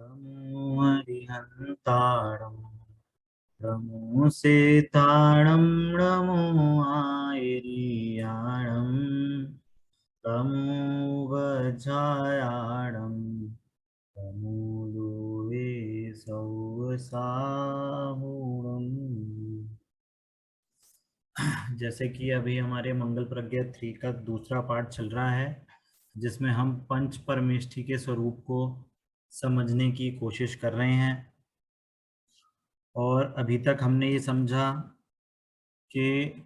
नमो हरिहन्ताणं नमो सेताणं नमो आयर्याणं नमो वज्रायाणं नमो Lowe सौसाहुणम्। जैसे कि अभी हमारे मंगल प्रज्ञा 3 का दूसरा पार्ट चल रहा है, जिसमें हम पंच परमेष्ठी के स्वरूप को समझने की कोशिश कर रहे हैं। और अभी तक हमने ये समझा कि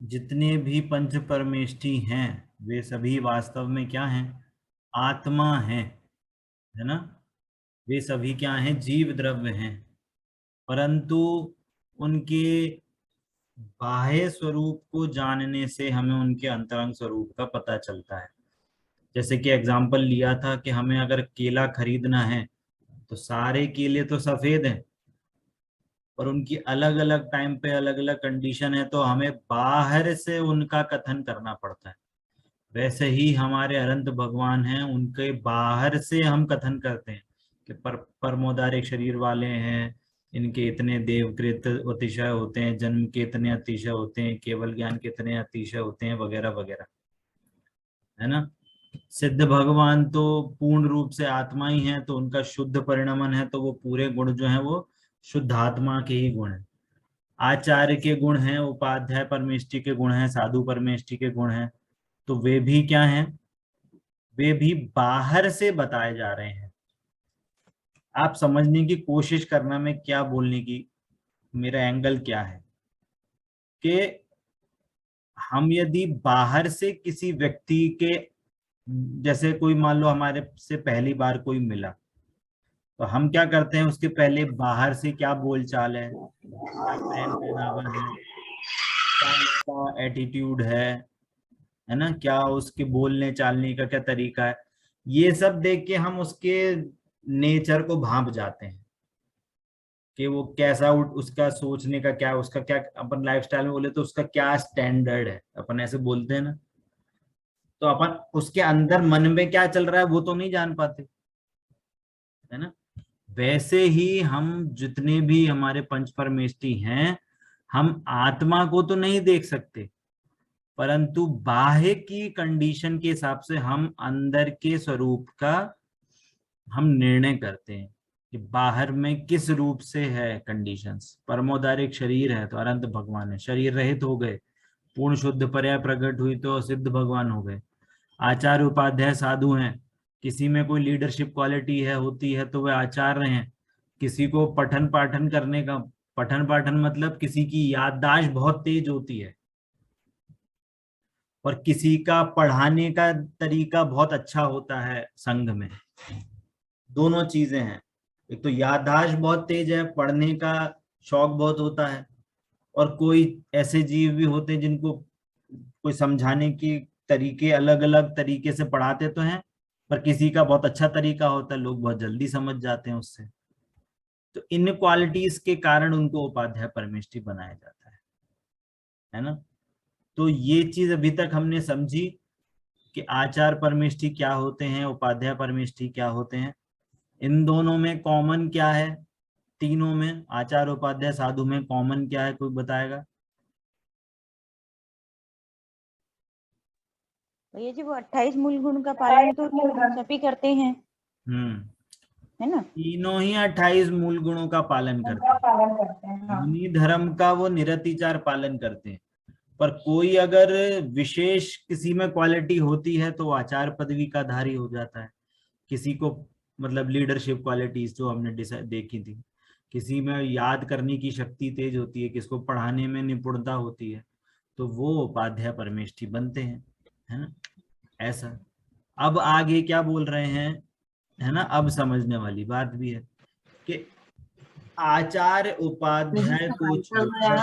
जितने भी पंच परमेष्ठी हैं वे सभी वास्तव में क्या हैं? आत्मा हैं, है ना। वे सभी क्या हैं? जीव द्रव्य हैं, परंतु उनके बाह्य स्वरूप को जानने से हमें उनके अंतरंग स्वरूप का पता चलता है। जैसे कि एग्जाम्पल लिया था कि हमें अगर केला खरीदना है तो सारे केले तो सफेद हैं, पर उनकी अलग अलग टाइम पे अलग अलग कंडीशन है, तो हमें बाहर से उनका कथन करना पड़ता है। वैसे ही हमारे अनंत भगवान हैं, उनके बाहर से हम कथन करते हैं कि परमोदारिक शरीर वाले हैं, इनके इतने देवकृत अतिशय होते हैं, जन्म के इतने अतिशय होते हैं, केवल ज्ञान के इतने अतिशय होते हैं, वगैरह वगैरह, है ना। सिद्ध भगवान तो पूर्ण रूप से आत्मा ही है, तो उनका शुद्ध परिणमन है, तो वो पूरे गुण जो है वो शुद्ध आत्मा के ही गुण है। आचार्य के गुण हैं, उपाध्याय परमेष्टि के गुण हैं, साधु परमेष्टि के गुण हैं, तो वे भी क्या हैं? वे भी बाहर से बताए जा रहे हैं। आप समझने की कोशिश करना, मैं क्या बोलने की मेरा एंगल क्या है कि हम यदि बाहर से किसी व्यक्ति के, जैसे कोई मान लो हमारे से पहली बार कोई मिला, तो हम क्या करते हैं? उसके पहले बाहर से क्या बोलचाल है, क्या पहन पहनावा है, क्या उसका एटीट्यूड है ना, क्या उसके बोलने चालने का क्या तरीका है, ये सब देख के हम उसके नेचर को भांप जाते हैं कि वो कैसा उसका सोचने का क्या, उसका क्या, अपन लाइफस्टाइल में बोले तो उसका क्या स्टैंडर्ड है, अपन ऐसे बोलते हैं ना। तो अपन उसके अंदर मन में क्या चल रहा है वो तो नहीं जान पाते, है ना। वैसे ही हम जितने भी हमारे पंच परमेष्ठी हैं, हम आत्मा को तो नहीं देख सकते, परंतु बाह्य की कंडीशन के हिसाब से हम अंदर के स्वरूप का हम निर्णय करते हैं कि बाहर में किस रूप से है कंडीशंस। परमोदारिक शरीर है तो अनंत भगवान है, शरीर रहित हो गए, पूर्ण शुद्ध पर्याय प्रकट हुई तो सिद्ध भगवान हो गए। आचार्य उपाध्याय साधु हैं, किसी में कोई लीडरशिप क्वालिटी है होती है तो वे आचार्य हैं। किसी को पठन पाठन करने का, पठन पाठन मतलब किसी की याददाश्त बहुत तेज होती है, और किसी का पढ़ाने का तरीका बहुत अच्छा होता है संघ में। दोनों चीजें हैं, एक तो याददाश्त बहुत तेज है, पढ़ने का शौक बहुत होता है, और कोई ऐसे जीव भी होते हैं जिनको कोई समझाने की तरीके अलग अलग तरीके से पढ़ाते तो हैं, पर किसी का बहुत अच्छा तरीका होता है, लोग बहुत जल्दी समझ जाते हैं उससे। तो इन क्वालिटीज के कारण उनको उपाध्याय परमेष्ठी बनाया जाता है ना। तो ये चीज अभी तक हमने समझी कि आचार परमेष्ठी क्या होते हैं, उपाध्याय परमेष्ठी क्या होते हैं। इन दोनों में कॉमन क्या है? तीनों में, आचार उपाध्याय साधु में कॉमन क्या है, कोई बताएगा? भैया जी वो 28 मूल गुण का पालन तो सभी करते हैं, है ना। तीनों ही 28 मूल गुणों का पालन करते हैं। मुनि धर्म का वो निरतिचार पालन करते हैं, पर कोई अगर विशेष किसी में क्वालिटी होती है तो आचार पदवी का धारी हो जाता है। किसी को मतलब लीडरशिप क्वालिटीज जो हमने देखी थी, किसी में याद करने की शक्ति तेज होती है, किसको पढ़ाने में निपुणता होती है, तो वो उपाध्याय परमेष्ठी बनते हैं, है ना। ऐसा अब आगे क्या बोल रहे हैं, है ना, अब समझने वाली बात भी है कि आचार्य उपाध्याय को छोड़कर,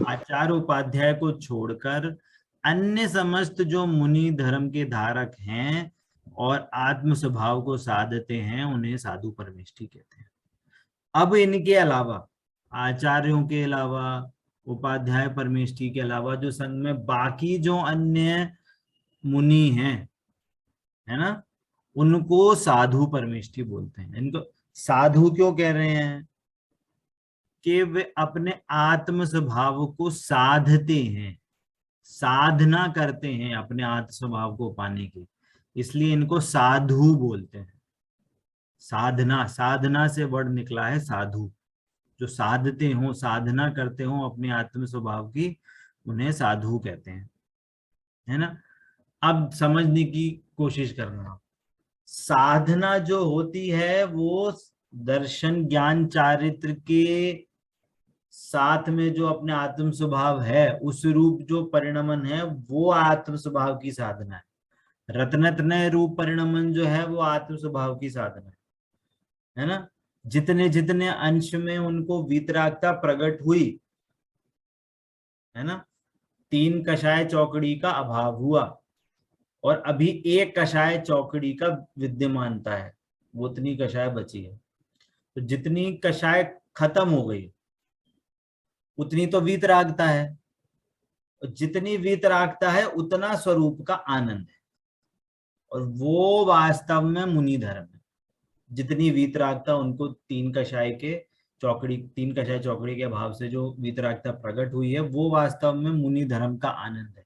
आचार्य उपाध्याय को छोड़कर अन्य समस्त जो मुनि धर्म के धारक हैं और आत्म स्वभाव को साधते हैं, उन्हें साधु परमेष्ठी कहते हैं। अब इनके अलावा, आचार्यों के अलावा, उपाध्याय परमेष्ठी के अलावा, जो संघ में बाकी जो अन्य मुनि हैं, है ना, उनको साधु परमेष्ठी बोलते हैं। इनको साधु क्यों कह रहे हैं? कि वे अपने आत्म स्वभाव को साधते हैं, साधना करते हैं अपने आत्म स्वभाव को पाने की, इसलिए इनको साधु बोलते हैं। साधना, साधना से वर्ड निकला है साधु। जो साधते हो, साधना करते हो अपने आत्म स्वभाव की, उन्हें साधु कहते हैं, है ना। अब समझने की कोशिश करना, साधना जो होती है वो दर्शन ज्ञान चारित्र के साथ में जो अपने आत्म स्वभाव है उस रूप जो परिणमन है वो आत्म स्वभाव की साधना है। रत्नत्रय रूप परिणमन जो है वो आत्म स्वभाव की साधना है ना। जितने जितने अंश में उनको वीतरागता प्रकट हुई, है ना, 3 कषाय चौकड़ी का अभाव हुआ और अभी 1 कषाय चौकड़ी का विद्यमानता है, वो उतनी कषाय बची है। तो जितनी कषाय खत्म हो गई उतनी तो वीतरागता है, और जितनी वीतरागता है उतना स्वरूप का आनंद है, और वो वास्तव में मुनि धर्म है। जितनी वीतरागता उनको 3 कषाय के चौकड़ी, 3 कषाय चौकड़ी के अभाव से जो वीतरागता प्रकट हुई है वो वास्तव में मुनि धर्म का आनंद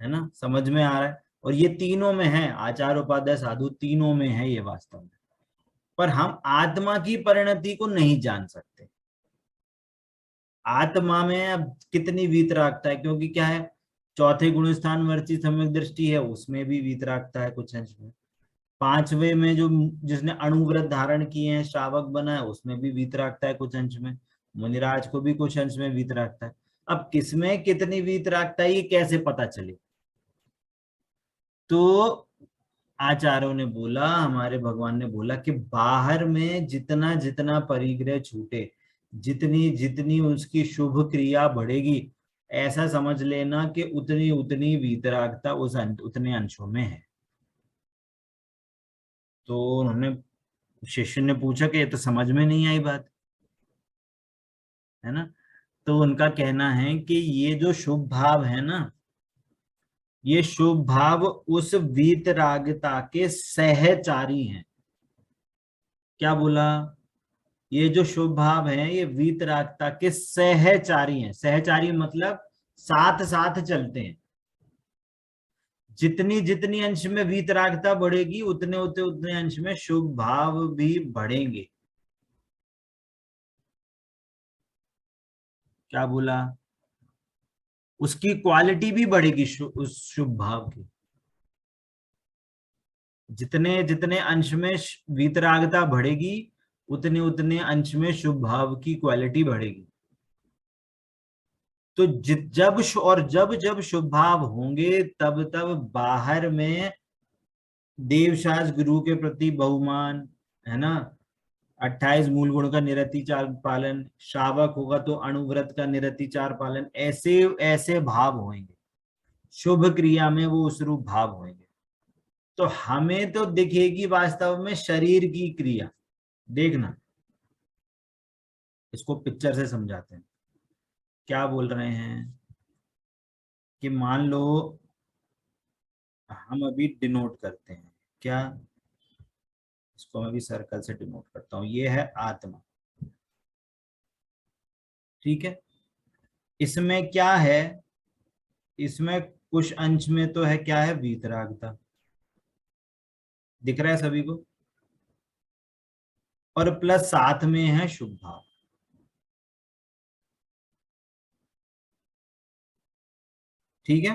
है ना। समझ में आ रहा है? और ये तीनों में है, आचार उपाध्याय साधु तीनों में है ये वास्तव में। पर हम आत्मा की परिणति को नहीं जान सकते। आत्मा में अब कितनी वीतरागता है, क्योंकि क्या है, चौथे गुण स्थान वर्ची सम्यक दृष्टि है, उसमें भी वीतरागता है कुछ अंश में। 5वें में जो जिसने अणुव्रत धारण किए हैं, श्रावक बना है, उसमें भी वीतरागता है कुछ अंश में। मुनिराज को भी कुछ अंश में वीतरागता है। अब किसमें कितनी वीतरागता है ये कैसे पता चले? तो आचार्यों ने बोला, हमारे भगवान ने बोला कि बाहर में जितना जितना परिग्रह छूटे, जितनी जितनी उसकी शुभ क्रिया बढ़ेगी, ऐसा समझ लेना कि उतनी उतनी वीतरागता उस उतने अंशों में है। तो उन्होंने, शिष्य ने पूछा कि ये तो समझ में नहीं आई बात, है ना। तो उनका कहना है कि ये जो शुभ भाव है ना, ये शुभ भाव उस वीतरागता के सहचारी हैं। क्या बोला? ये जो शुभ भाव है ये वीतरागता के सहचारी हैं। सहचारी मतलब साथ साथ चलते हैं। जितनी जितनी अंश में वीतरागता बढ़ेगी उतने उतने उतने अंश में शुभ भाव भी बढ़ेंगे। क्या बोला? उसकी क्वालिटी भी बढ़ेगी उस शुभ भाव की। जितने जितने अंश में वीतरागता बढ़ेगी उतने उतने अंश में शुभ भाव की क्वालिटी बढ़ेगी। तो जब जब शुभ भाव होंगे तब तब बाहर में देवशास गुरु के प्रति बहुमान, है ना, 28 मूल गुण का निरतिचार पालन, श्रावक होगा तो अणुव्रत का निरतिचार पालन, ऐसे ऐसे भाव होंगे शुभ क्रिया में, वो उस रूप भाव होंगे। तो हमें तो दिखेगी वास्तव में शरीर की क्रिया। देखना, इसको पिक्चर से समझाते हैं। क्या बोल रहे हैं कि मान लो हम अभी डिनोट करते हैं, क्या, इसको मैं भी सर्कल से डिनोट करता हूं, ये है आत्मा, ठीक है। इसमें क्या है, इसमें कुछ अंश में तो है, क्या है, वीतरागता, दिख रहा है सभी को, और प्लस साथ में है शुभ भाव, ठीक है।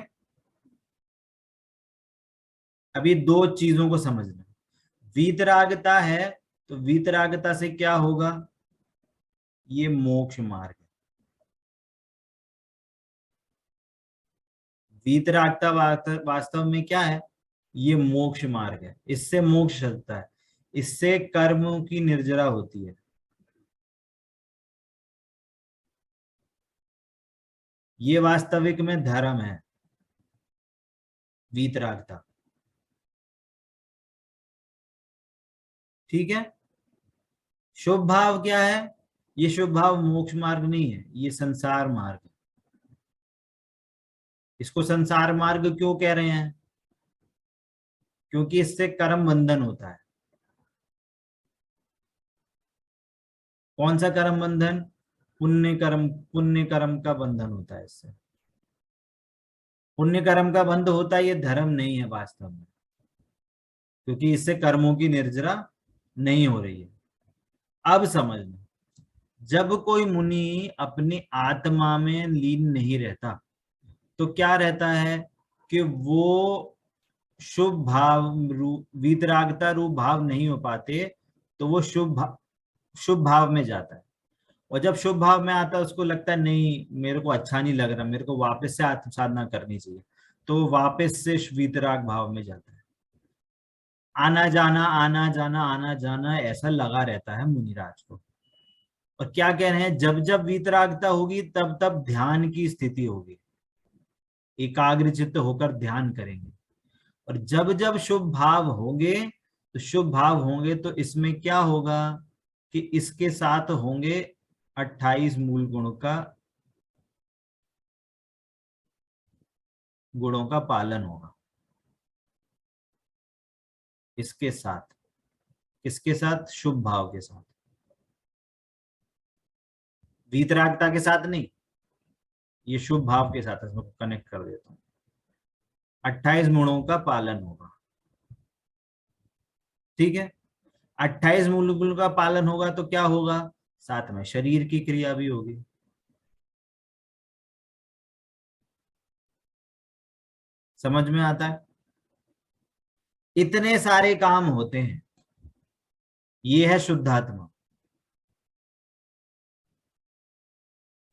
अभी 2 चीजों को समझना, वीतरागता है तो वीतरागता से क्या होगा, ये मोक्ष मार्ग है। वीतरागता वास्तव में क्या है, ये मोक्ष मार्ग है। इससे मोक्ष चलता है, इससे कर्मों की निर्जरा होती है। ये वास्तविक में धर्म है, वीतरागता, ठीक है। शुभ भाव क्या है, ये शुभ भाव मोक्ष मार्ग नहीं है, ये संसार मार्ग है। इसको संसार मार्ग क्यों कह रहे हैं, क्योंकि इससे कर्म बंधन होता है। कौन सा कर्म बंधन? पुण्य कर्म का बंधन होता है इससे। पुण्य कर्म का बंध होता है, ये धर्म नहीं है वास्तव में, क्योंकि इससे कर्मों की निर्जरा नहीं हो रही है। अब समझ लो, जब कोई मुनि अपनी आत्मा में लीन नहीं रहता तो क्या रहता है कि वो शुभ भाव रूप, वीतरागता रूप भाव नहीं हो पाते, तो वो शुभ भाव में जाता है। और जब शुभ भाव में आता है उसको लगता है नहीं मेरे को अच्छा नहीं लग रहा, मेरे को वापस से आत्म साधना करनी चाहिए, तो वापस से वीतराग भाव में जाता है। आना जाना आना जाना आना जाना ऐसा लगा रहता है मुनिराज को। और क्या कह रहे हैं, जब जब वीतरागता होगी तब तब ध्यान की स्थिति होगी, एकाग्र चित्त होकर ध्यान करेंगे। और जब जब शुभ भाव होंगे तो इसमें क्या होगा कि इसके साथ होंगे 28 मूल गुणों का पालन होगा। इसके साथ, किसके साथ? शुभ भाव के साथ, वीतरागता के साथ नहीं, ये शुभ भाव के साथ। इसमें कनेक्ट कर देता हूं। 28 गुणों का पालन होगा, ठीक है। 28 मूल गुण का पालन होगा तो क्या होगा? साथ में शरीर की क्रिया भी होगी। समझ में आता है? इतने सारे काम होते हैं, ये है शुद्धात्मा,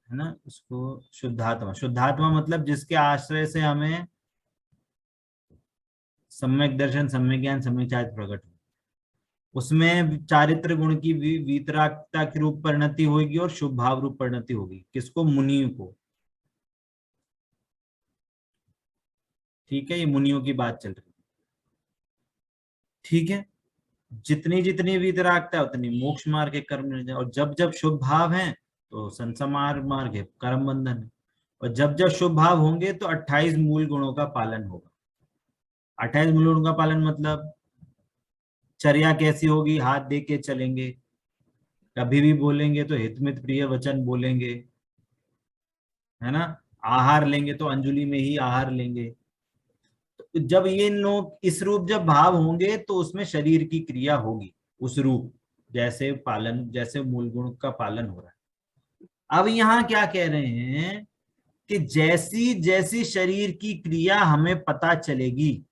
है ना। उसको शुद्धात्मा मतलब जिसके आश्रय से हमें सम्यक दर्शन, सम्यक ज्ञान, सम्यक चारित्र प्रकट हो। उसमें चारित्र गुण की वीतरागता की रूप परिणति होगी और शुभ भाव रूप परिणति होगी। किसको? मुनियों को। ठीक है, ये मुनियों की बात चल रही है, ठीक है। जितनी जितनी वीतरागता है उतनी मोक्ष मार्ग है, कर्म निर्जन। और जब जब शुभ भाव है तो संसार मार्ग है, कर्म बंधन है। और जब जब शुभ भाव होंगे तो 28 मूल गुणों का पालन होगा। 28 मूल गुणों का पालन मतलब चर्या कैसी होगी? हाथ दे के चलेंगे, कभी भी बोलेंगे तो हितमित प्रिय वचन बोलेंगे, है ना। आहार लेंगे तो अंजुलि में ही आहार लेंगे। तो जब ये लोग इस रूप जब भाव होंगे तो उसमें शरीर की क्रिया होगी उस रूप, जैसे मूल गुण का पालन हो रहा है। अब यहाँ क्या कह रहे हैं कि जैसी जैसी शरीर की क्रिया हमें पता चलेगी,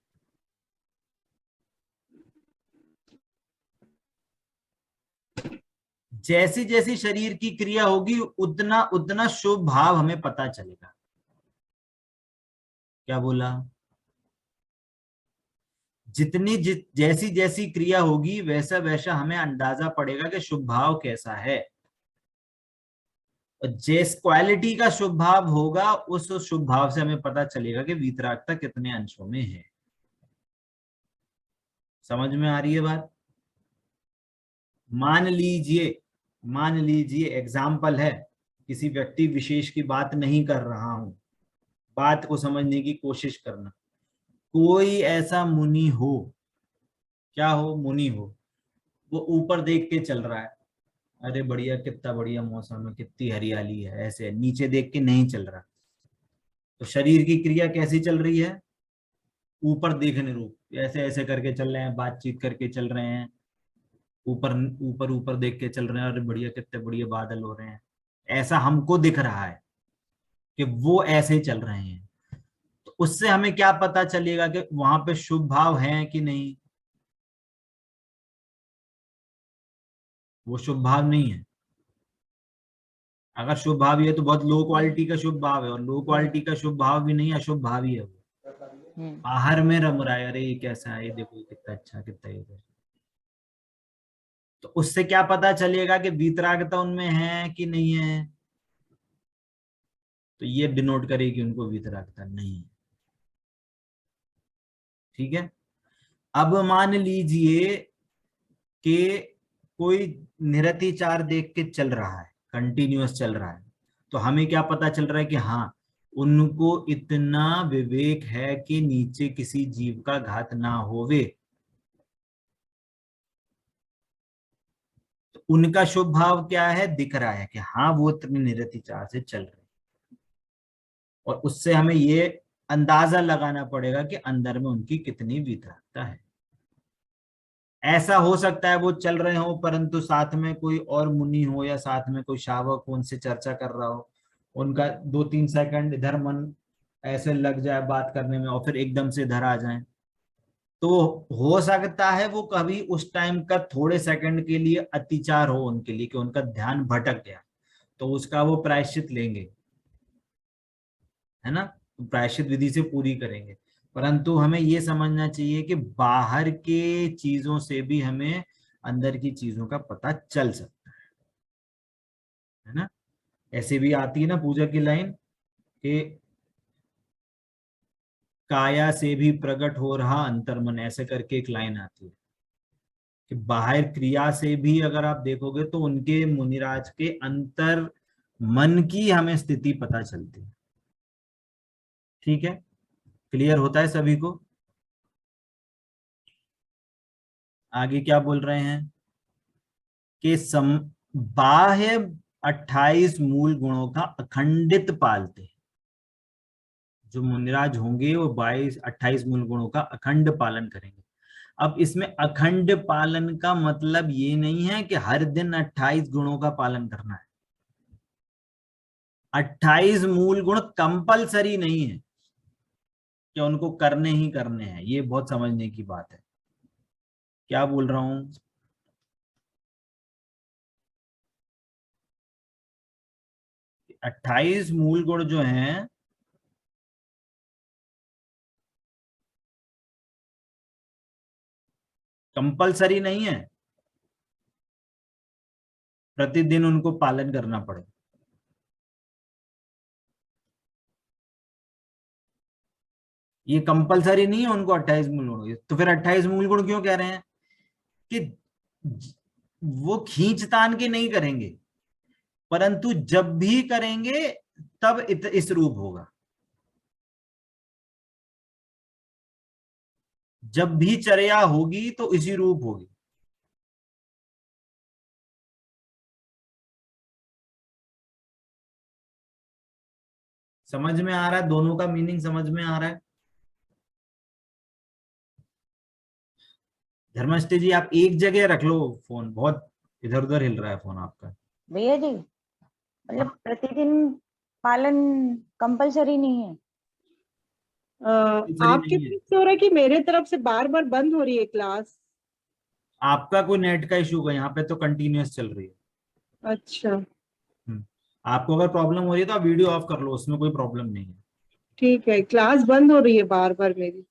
जैसी जैसी शरीर की क्रिया होगी उतना उतना शुभ भाव हमें पता चलेगा। क्या बोला? जैसी जैसी क्रिया होगी वैसा वैसा हमें अंदाजा पड़ेगा कि शुभ भाव कैसा है। और जिस क्वालिटी का शुभ भाव होगा उस शुभ भाव से हमें पता चलेगा कि वीतरागता कितने अंशों में है। समझ में आ रही है बात? मान लीजिए एग्जाम्पल है, किसी व्यक्ति विशेष की बात नहीं कर रहा हूं, बात को समझने की कोशिश करना। कोई ऐसा मुनि हो, क्या हो? मुनि हो, वो ऊपर देख के चल रहा है, अरे बढ़िया, कितना बढ़िया मौसम है, कितनी हरियाली है, ऐसे नीचे देख के नहीं चल रहा। तो शरीर की क्रिया कैसी चल रही है? ऊपर देखने रूप, ऐसे ऐसे करके चल रहे हैं, बातचीत करके चल रहे हैं, ऊपर ऊपर ऊपर देख के चल रहे हैं, अरे बढ़िया, कितने बढ़िया बादल हो रहे हैं, ऐसा हमको दिख रहा है कि वो ऐसे चल रहे हैं। तो उससे हमें क्या पता चलेगा कि वहां पे शुभ भाव है कि नहीं? वो शुभ भाव नहीं है। अगर शुभ भाव है तो बहुत लो क्वालिटी का शुभ भाव है, और लो क्वालिटी का शुभ भाव भी नहीं है, अशुभ भाव ही है वो। बाहर में रम रहा है, अरे ये कैसा है, ये देखो कितना अच्छा, कितना ये। तो उससे क्या पता चलेगा कि वीतरागता उनमें है कि नहीं है? तो ये डिनोट करे कि उनको वीतरागता नहीं है। ठीक है। अब मान लीजिए कि कोई निरतिचार देख के चल रहा है, कंटिन्यूअस चल रहा है, तो हमें क्या पता चल रहा है कि हाँ उनको इतना विवेक है कि नीचे किसी जीव का घात ना होवे, तो उनका शुभ भाव क्या है, दिख रहा है कि हाँ वो निरतिचार से चल रहे, और उससे हमें ये अंदाजा लगाना पड़ेगा कि अंदर में उनकी कितनी वितरकता है। ऐसा हो सकता है वो चल रहे हो परंतु साथ में कोई और मुनि हो या साथ में कोई शावक हो, उनसे चर्चा कर रहा हो, उनका 2-3 सेकंड इधर मन ऐसे लग जाए बात करने में और फिर एकदम से इधर आ जाए, तो हो सकता है वो कभी उस टाइम का थोड़े सेकंड के लिए अतिचार हो उनके लिए, कि उनका ध्यान भटक गया, तो उसका वो प्रायश्चित लेंगे, है ना, तो प्रायश्चित विधि से पूरी करेंगे। परंतु हमें ये समझना चाहिए कि बाहर के चीजों से भी हमें अंदर की चीजों का पता चल सकता है ना। ऐसे भी आती है ना पूजा की लाइन कि काया से भी प्रकट हो रहा अंतर्मन, ऐसे करके एक लाइन आती है कि बाहर क्रिया से भी अगर आप देखोगे तो उनके मुनिराज के अंतर मन की हमें स्थिति पता चलती है। ठीक है, क्लियर होता है सभी को? आगे क्या बोल रहे हैं कि बाह्य 28 मूल गुणों का अखंडित पालते हैं। जो मुनिराज होंगे वो 28 मूल गुणों का अखंड पालन करेंगे। अब इसमें अखंड पालन का मतलब ये नहीं है कि हर दिन 28 गुणों का पालन करना है। 28 मूल गुण कंपलसरी नहीं है कि उनको करने ही करने हैं, ये बहुत समझने की बात है। क्या बोल रहा हूं? 28 मूल गुण जो हैं कंपलसरी नहीं है, प्रतिदिन उनको पालन करना पड़े। ये कंपलसरी नहीं है उनको 28 मूल गुण, तो फिर 28 मूल गुण क्यों कह रहे हैं कि वो खींचतान के नहीं करेंगे, परंतु जब भी करेंगे तब इस रूप होगा। जब भी चर्या होगी तो इसी रूप होगी। समझ में आ रहा है? दोनों का मीनिंग समझ में आ रहा है? धर्मष्ठी जी आप एक जगह रख लो फोन, बहुत इधर उधर हिल रहा है फोन आपका। भैया जी, मतलब प्रतिदिन पालन कंपलसरी नहीं है। आपकी नहीं है, तरफ से हो रहा है कि मेरे तरफ से बार बार बंद हो रही है क्लास? आपका कोई नेट का इशू है, यहाँ पे तो कंटिन्यूअस चल रही है। अच्छा आपको अगर प्रॉब्लम हो रही है तो आप वीडियो ऑफ कर लो, उसमें कोई प्रॉब्लम नहीं है। ठीक है, क्लास बंद हो रही है बार बार मेरी।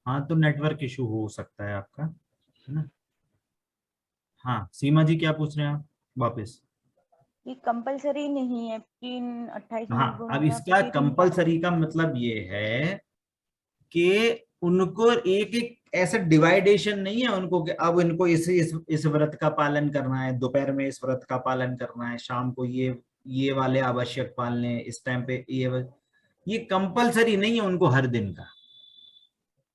हाँ तो नेटवर्क इशू हो सकता है आपका, है ना। हाँ सीमा जी क्या पूछ रहे हैं आप वापस? ये कंपलसरी नहीं है कि इन 28 मूल हाँ गुणों अब का इसका प्रतिदिन पालन। कंपलसरी का मतलब ये है कि उनको एक एक ऐसा डिवाइडेशन नहीं है उनको कि अब इनको इस व्रत का पालन करना है, दोपहर में इस व्रत का पालन करना है, शाम को ये वाले आवश्यक पालने, इस टाइम पे ये कंपलसरी नहीं है उनको हर दिन का।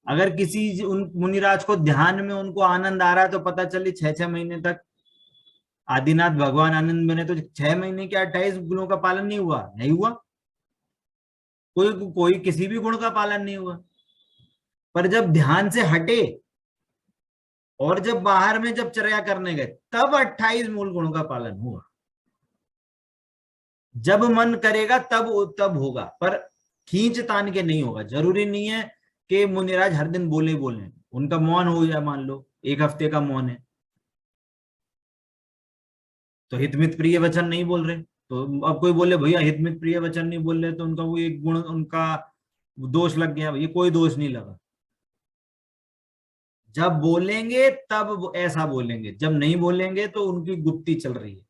अगर किसी उन मुनिराज को ध्यान में उनको आनंद आ रहा है तो पता चले 6-6 महीने तक आदिनाथ भगवान आनंद बने, तो 6 महीने के 28 गुणों का पालन नहीं हुआ, नहीं हुआ, कोई कोई किसी भी गुण का पालन नहीं हुआ। पर जब ध्यान से हटे और जब बाहर में जब चर्या करने गए तब 28 मूल गुणों का पालन हुआ। जब मन करेगा तब तब होगा, पर खींच तान के नहीं होगा। जरूरी नहीं है कि मुनिराज हर दिन बोले बोले, उनका मौन हो जाए, मान लो 1 हफ्ते का मौन है तो हितमित प्रिय वचन नहीं बोल रहे, तो अब कोई बोले भैया हितमित प्रिय वचन नहीं बोल रहे तो उनका वो एक गुण उनका दोष लग गया। ये कोई दोष नहीं लगा। जब बोलेंगे तब वो ऐसा बोलेंगे, जब नहीं बोलेंगे तो उनकी गुप्ती चल रही है,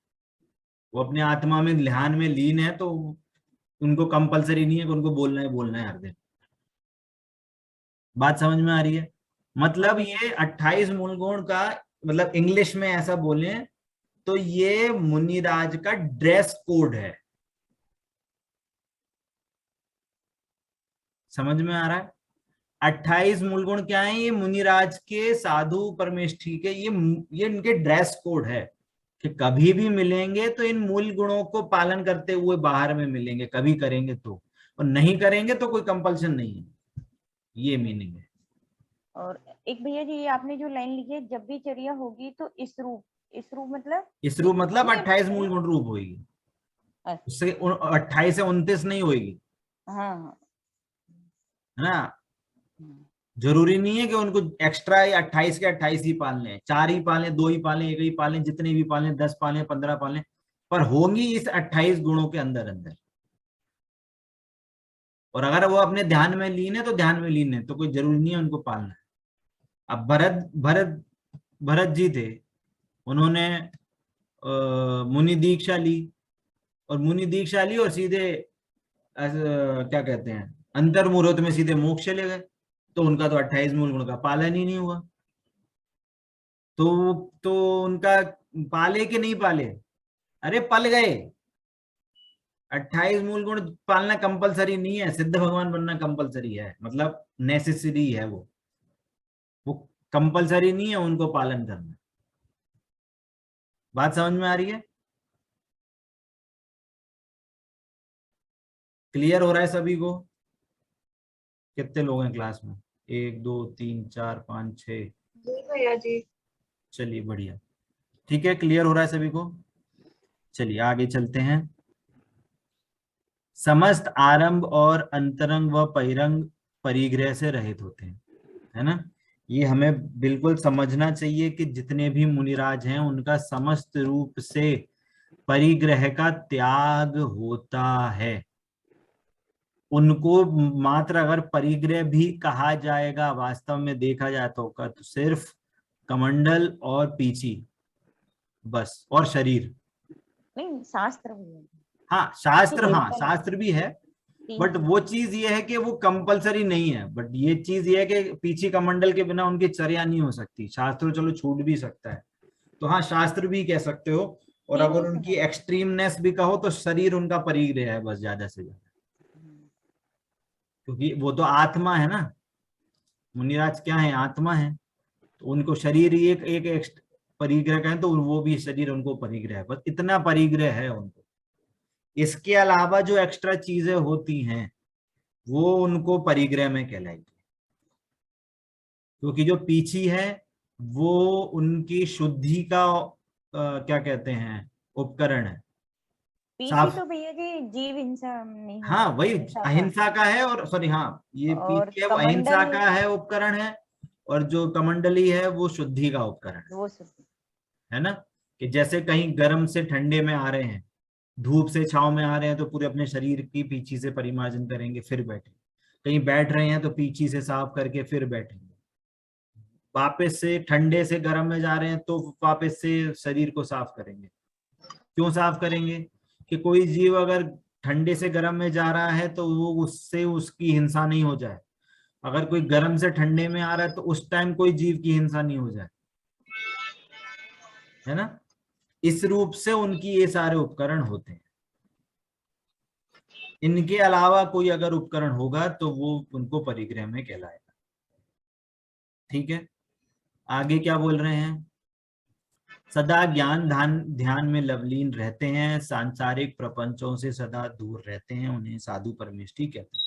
वो अपने आत्मा में ध्यान में लीन है, तो उनको कंपलसरी नहीं है कि उनको बोलना है हर दिन। बात समझ में आ रही है? मतलब ये 28 मूल गुण का मतलब इंग्लिश में ऐसा बोले तो ये मुनिराज का ड्रेस कोड है। समझ में आ रहा है? 28 मूल गुण क्या है? ये मुनिराज के, साधु परमेष्ठी के, ये इनके ड्रेस कोड है कि कभी भी मिलेंगे तो इन मूल गुणों को पालन करते हुए बाहर में मिलेंगे, कभी करेंगे तो, और नहीं करेंगे तो कोई कंपल्शन नहीं है, ये मीनिंग है। और एक भैया जी, ये आपने जो लाइन लिखी है, जब भी चर्या होगी तो इस रूप मतलब इस रूप मतलब ये 28 मूल गुण रूप होगी, अच्छा, उससे 28 से 29 नहीं होगी, हाँ है ना। हाँ। जरूरी नहीं है कि उनको एक्स्ट्रा 28 के 28 ही पालने, 4 ही पालें, 2 ही पालें, 1 ही पालें, जितने भी पालें, 10 पालें, 15 पालें, पर होंगी इस 28 गुणों के अंदर अंदर। और अगर वो अपने ध्यान में लीन है तो ध्यान में लीन है, तो कोई जरूरी नहीं है उनको पालना। अब भरत भरत भरत जी थे, उन्होंने मुनि दीक्षा ली, और मुनि दीक्षा ली और सीधे क्या कहते हैं, अंतर मुहूर्त में सीधे मोक्ष चले गए, तो उनका तो 28 मूल गुण का पालन ही नहीं हुआ। तो उनका पाले कि नहीं पाले, अरे पल गए। 28 मूल गुण पालना कंपलसरी नहीं है, सिद्ध भगवान बनना कंपलसरी है, मतलब नेसेसरी है, वो कंपलसरी नहीं है उनको पालन करना। बात समझ में आ रही है? क्लियर हो रहा है सभी को? कितने लोग हैं क्लास में? 1 2 3 4 5 6। जी भैया जी। चलिए बढ़िया, ठीक है, क्लियर हो रहा है सभी को। चलिए आगे चलते हैं। समस्त आरंभ और अंतरंग व परिरंग परिग्रह से रहित होते हैं, है ना। ये हमें बिल्कुल समझना चाहिए कि जितने भी मुनिराज हैं उनका समस्त रूप से परिग्रह का त्याग होता है। उनको मात्र अगर परिग्रह भी कहा जाएगा, वास्तव में देखा जाए तो सिर्फ कमंडल और पीछी, बस, और शरीर। नहीं, शास्त्र भैया, हाँ शास्त्र, हाँ केवल शास्त्र भी है, तीन बट चीज। वो चीज ये है कि वो कंपलसरी नहीं है। बट ये चीज ये है कि पीछी कमंडल के बिना उनकी चर्या नहीं हो सकती। शास्त्र चलो छूट भी सकता है, तो हाँ शास्त्र भी कह सकते हो। और तीन ही अगर तो उनकी है। एक्सट्रीमनेस भी कहो तो शरीर उनका परिग्रह है, बस, ज्यादा से ज्यादा, क्योंकि वो तो आत्मा है ना। मुनिराज क्या है? आत्मा है, तो उनको शरीर ही एक परिग्रह का है, तो वो भी शरीर उनको परिग्रह है, बस इतना परिग्रह है उनको। इसके अलावा जो एक्स्ट्रा चीजें होती हैं वो उनको परिग्रह में कहलाएगी, क्योंकि जो पीछी है वो उनकी शुद्धि का क्या कहते हैं, उपकरण है। पीछी साफ, तो भैया जी जीव हिंसा नहीं हाँ होगा, वही हिंसा का। अहिंसा का है, और सॉरी हाँ, ये और पीछी है वो अहिंसा कमंडल का है, उपकरण है। और जो कमंडली है वो शुद्धि का उपकरण वो सब। है ना। कि जैसे कहीं गर्म से ठंडे में आ रहे हैं, धूप से छांव में आ रहे हैं, तो पूरे अपने शरीर की पीछी से परिमार्जन करेंगे फिर बैठे। कहीं बैठ रहे हैं तो पीछी से साफ करके फिर बैठेंगे। वापस से ठंडे से गर्म में जा रहे हैं तो वापस से शरीर को साफ करेंगे। क्यों साफ करेंगे? कि कोई जीव अगर ठंडे से गर्म में जा रहा है तो वो उससे उसकी हिंसा नहीं हो जाए। अगर कोई गर्म से ठंडे में आ रहा है तो उस टाइम कोई जीव की हिंसा नहीं हो जाए, है ना। इस रूप से उनकी ये सारे उपकरण होते हैं। इनके अलावा कोई अगर उपकरण होगा तो वो उनको परिग्रह में कहलाएगा। ठीक है, आगे क्या बोल रहे हैं? सदा ज्ञान ध्यान में लवलीन रहते हैं, सांसारिक प्रपंचों से सदा दूर रहते हैं, उन्हें साधु परमेष्ठी कहते हैं।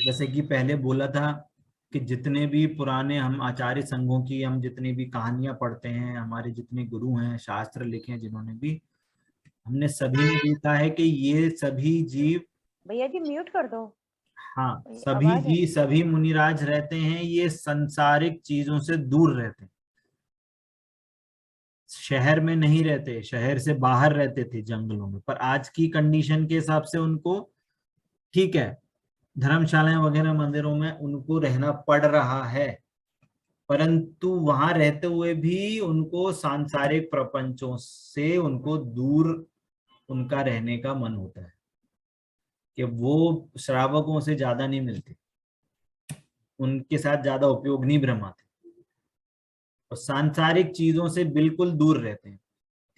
जैसे कि पहले बोला था कि जितने भी पुराने हम आचार्य संघों की हम जितनी भी कहानियां पढ़ते हैं, हमारे जितने गुरु हैं, शास्त्र लिखे हैं जिन्होंने भी, हमने सभी ने देखा है कि ये सभी जीव, भैया जी म्यूट कर दो, हाँ ये सभी आवाज है। जी, सभी मुनिराज रहते हैं, ये संसारिक चीजों से दूर रहते हैं। शहर में नहीं रहते, शहर से बाहर रहते थे जंगलों में, पर आज की कंडीशन के हिसाब से उनको, ठीक है, धर्मशालाएं वगैरह मंदिरों में उनको रहना पड़ रहा है, परंतु वहां रहते हुए भी उनको सांसारिक प्रपंचों से उनको दूर उनका रहने का मन होता है, कि वो श्रावकों से ज्यादा नहीं मिलते, उनके साथ ज्यादा उपयोग नहीं भ्रमाते, और सांसारिक चीजों से बिल्कुल दूर रहते हैं।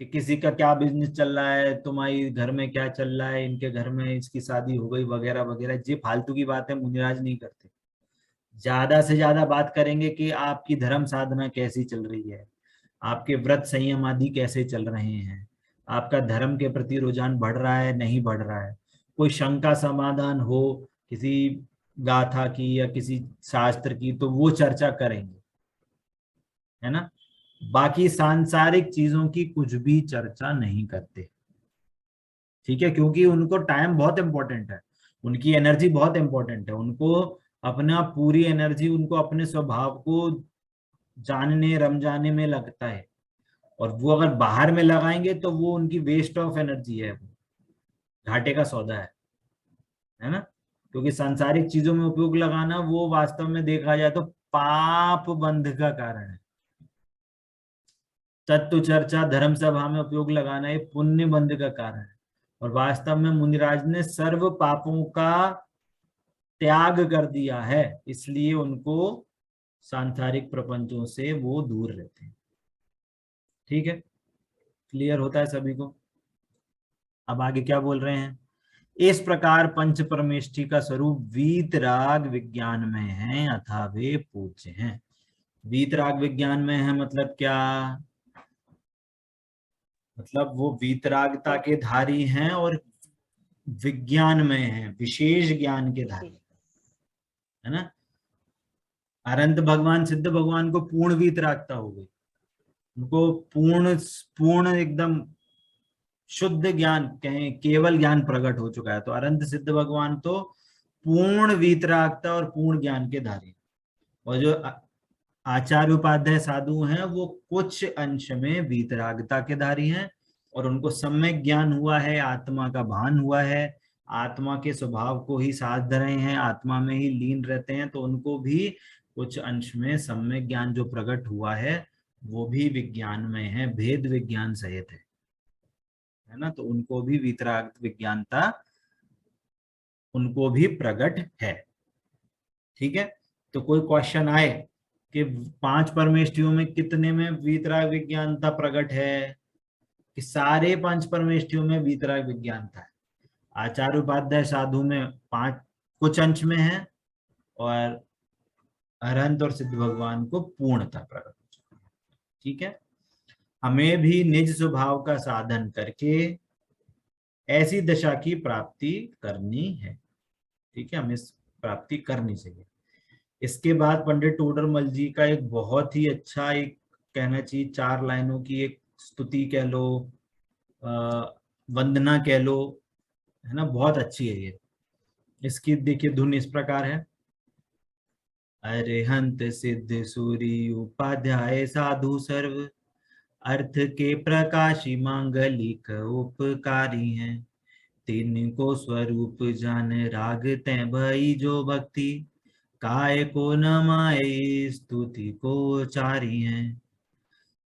कि किसी का क्या बिजनेस चल रहा है, तुम्हारी घर में क्या चल रहा है, इनके घर में इसकी शादी हो गई वगैरह वगैरह, ये फालतू की बातें मुनिराज नहीं करते। ज्यादा से ज्यादा बात करेंगे कि आपकी धर्म साधना कैसी चल रही है, आपके व्रत संयम आदि कैसे चल रहे हैं, आपका धर्म के प्रति रुझान बढ़ रहा है नहीं बढ़ रहा है, कोई शंका समाधान हो किसी गाथा की या किसी शास्त्र की तो वो चर्चा करेंगे, है ना। बाकी सांसारिक चीजों की कुछ भी चर्चा नहीं करते, ठीक है, क्योंकि उनको टाइम बहुत इंपॉर्टेंट है, उनकी एनर्जी बहुत इंपॉर्टेंट है, उनको अपना पूरी एनर्जी उनको अपने स्वभाव को जानने रमजाने में लगता है, और वो अगर बाहर में लगाएंगे तो वो उनकी वेस्ट ऑफ एनर्जी है, वो घाटे का सौदा है ना। क्योंकि सांसारिक चीजों में उपयोग लगाना वो वास्तव में देखा जाए तो पाप बंध का कारण है। तत्व चर्चा धर्म सभा में उपयोग लगाना ये पुण्य बंध का कारण है, और वास्तव में मुनिराज ने सर्व पापों का त्याग कर दिया है, इसलिए उनको सांसारिक प्रपंचों से वो दूर रहते हैं। ठीक है, क्लियर होता है सभी को। अब आगे क्या बोल रहे हैं, इस प्रकार पंच परमेष्ठी का स्वरूप वीतराग विज्ञान में है अथा वे पूज्य हैं। वीतराग विज्ञान में है मतलब क्या, मतलब वो वीतरागता के धारी हैं और विज्ञान में है, विशेष ज्ञान के धारी, है ना। अनंत भगवान सिद्ध भगवान को पूर्ण वीतरागता हो गई, उनको पूर्ण पूर्ण एकदम शुद्ध ज्ञान कहें, केवल ज्ञान प्रकट हो चुका है। तो अनंत सिद्ध भगवान तो पूर्ण वीतरागता और पूर्ण ज्ञान के धारी, और जो आचार्य उपाध्याय साधु हैं वो कुछ अंश में वीतरागता के धारी हैं, और उनको सम्यक ज्ञान हुआ है, आत्मा का भान हुआ है, आत्मा के स्वभाव को ही साध रहे हैं, आत्मा में ही लीन रहते हैं, तो उनको भी कुछ अंश में सम्यक ज्ञान जो प्रकट हुआ है वो भी विज्ञान में है, भेद विज्ञान सहित है ना। तो उनको भी वीतराग विज्ञानता उनको भी प्रकट है। ठीक है, तो कोई क्वेश्चन आए कि 5 परमेष्ठियों में कितने में वीतराग विज्ञानता प्रकट है, कि सारे 5 परमेष्ठियों में वीतराग विज्ञानता है। आचार्य उपाध्याय साधु में 5 कुछ अंश में है, और अरहंत और सिद्ध भगवान को पूर्णता प्रकट हो चुका है। ठीक है, हमें भी निज स्वभाव का साधन करके ऐसी दशा की प्राप्ति करनी है। ठीक है, हमें प्राप्ति करनी चाहिए। इसके बाद पंडित टोडरमल जी का एक बहुत ही अच्छा, एक कहना चाहिए 4 लाइनों की एक स्तुति कह लो, वंदना कह लो, है ना, बहुत अच्छी है ये। इसकी देखिए धुन इस प्रकार है, अरिहंत सिद्ध सूरी उपाध्याय साधु सर्व अर्थ के प्रकाशी मांगलिक उपकारी हैं, तिनको स्वरूप जान राग तै भई जो भक्ति, काय को नमाए स्तुति को चारी हैं।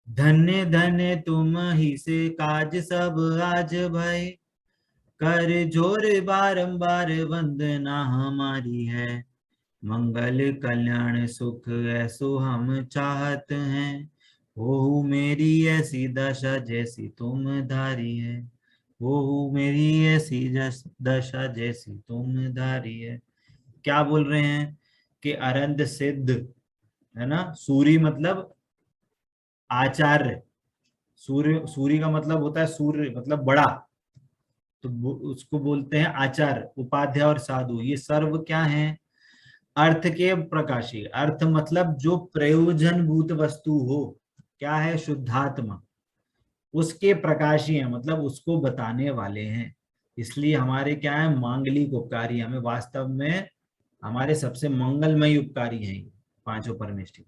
धन्य धन्य तुम ही से काज सब आज भय, कर जोर बारंबार वंदना हमारी है, मंगल कल्याण सुख ऐसो हम चाहत हैं, हो मेरी ऐसी दशा जैसी तुम धारी है, वो मेरी ऐसी दशा जैसी तुम धारी है। क्या बोल रहे हैं कि अरंत सिद्ध, है ना, सूरी मतलब आचार्य, सूर्य, सूर्य का मतलब होता है सूर्य मतलब बड़ा, तो उसको बोलते हैं आचार्य। उपाध्याय और साधु ये सर्व क्या है, अर्थ के प्रकाशी, अर्थ मतलब जो प्रयोजन भूत वस्तु हो, क्या है, शुद्धात्मा, उसके प्रकाशी है, मतलब उसको बताने वाले हैं। इसलिए हमारे क्या है, मांगलिक उपकारी, हमें वास्तव में हमारे सबसे मंगलमय उपकारी हैं 5 परमेष्ठी।